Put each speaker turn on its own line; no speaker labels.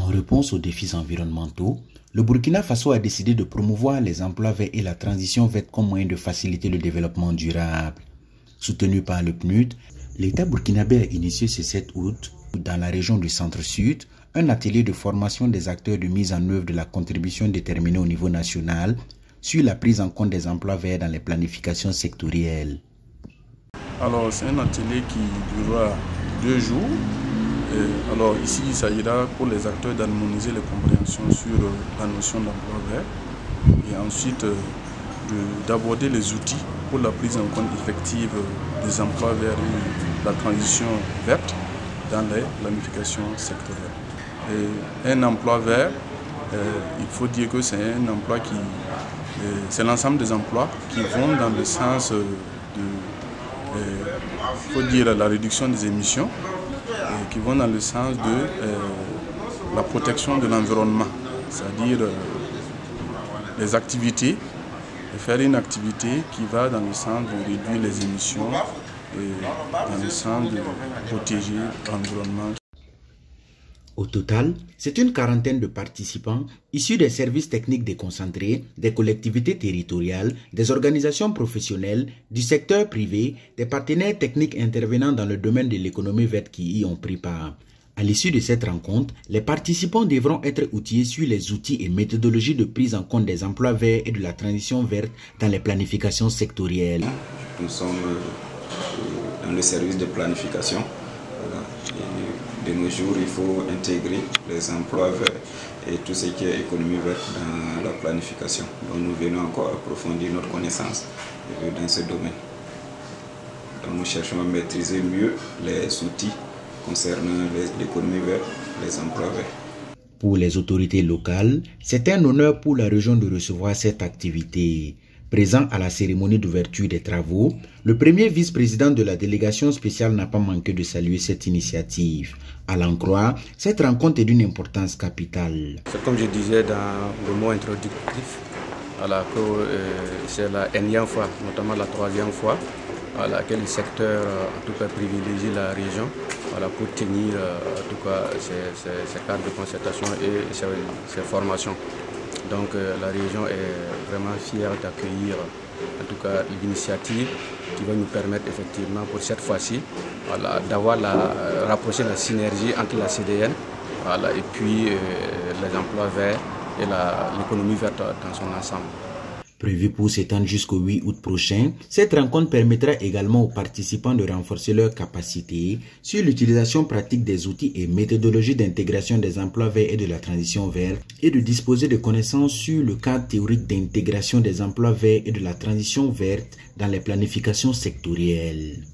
réponse aux défis environnementaux, le Burkina Faso a décidé de promouvoir les emplois verts et la transition verte comme moyen de faciliter le développement durable. Soutenu par le PNUD, l'État burkinabé a initié ce 7 août, dans la région du Centre-Sud, un atelier de formation des acteurs de mise en œuvre de la contribution déterminée au niveau national sur la prise en compte des emplois verts dans les planifications sectorielles.
Alors, c'est un atelier qui durera 2 jours. Alors ici, il s'agira pour les acteurs d'harmoniser les compréhensions sur la notion d'emploi vert et ensuite d'aborder les outils pour la prise en compte effective des emplois verts et la transition verte dans les planifications sectorielles. Et un emploi vert, il faut dire que c'est un emploi c'est l'ensemble des emplois qui vont dans le sens de la réduction des émissions, qui vont dans le sens de la protection de l'environnement, c'est-à-dire les activités, faire une activité qui va dans le sens de réduire les émissions et dans le sens de protéger l'environnement.
Au total, c'est une quarantaine de participants issus des services techniques déconcentrés, des collectivités territoriales, des organisations professionnelles, du secteur privé, des partenaires techniques intervenant dans le domaine de l'économie verte qui y ont pris part. À l'issue de cette rencontre, les participants devront être outillés sur les outils et méthodologies de prise en compte des emplois verts et de la transition verte dans les planifications sectorielles.
Nous sommes dans le service de planification. De nos jours, il faut intégrer les emplois verts et tout ce qui est économie verte dans la planification. Donc nous venons encore approfondir notre connaissance dans ce domaine. Donc nous cherchons à maîtriser mieux les outils concernant l'économie verte, les emplois verts.
Pour les autorités locales, c'est un honneur pour la région de recevoir cette activité. Présent à la cérémonie d'ouverture des travaux, le premier vice-président de la délégation spéciale n'a pas manqué de saluer cette initiative. À l'en croire, cette rencontre est d'une importance capitale.
C'est comme je disais dans le mot introductif, c'est la énième fois, notamment la 3e fois, à laquelle le secteur en tout cas privilégie la région pour tenir en tout cas ces cadres de concertation et ces formations. Donc la région est vraiment fière d'accueillir en tout cas l'initiative qui va nous permettre effectivement pour cette fois-ci d'avoir rapprocher la synergie entre la CDN et puis les emplois verts et l'économie verte dans son ensemble.
Prévu pour s'étendre jusqu'au 8 août prochain, cette rencontre permettra également aux participants de renforcer leurs capacités sur l'utilisation pratique des outils et méthodologies d'intégration des emplois verts et de la transition verte et de disposer de connaissances sur le cadre théorique d'intégration des emplois verts et de la transition verte dans les planifications sectorielles.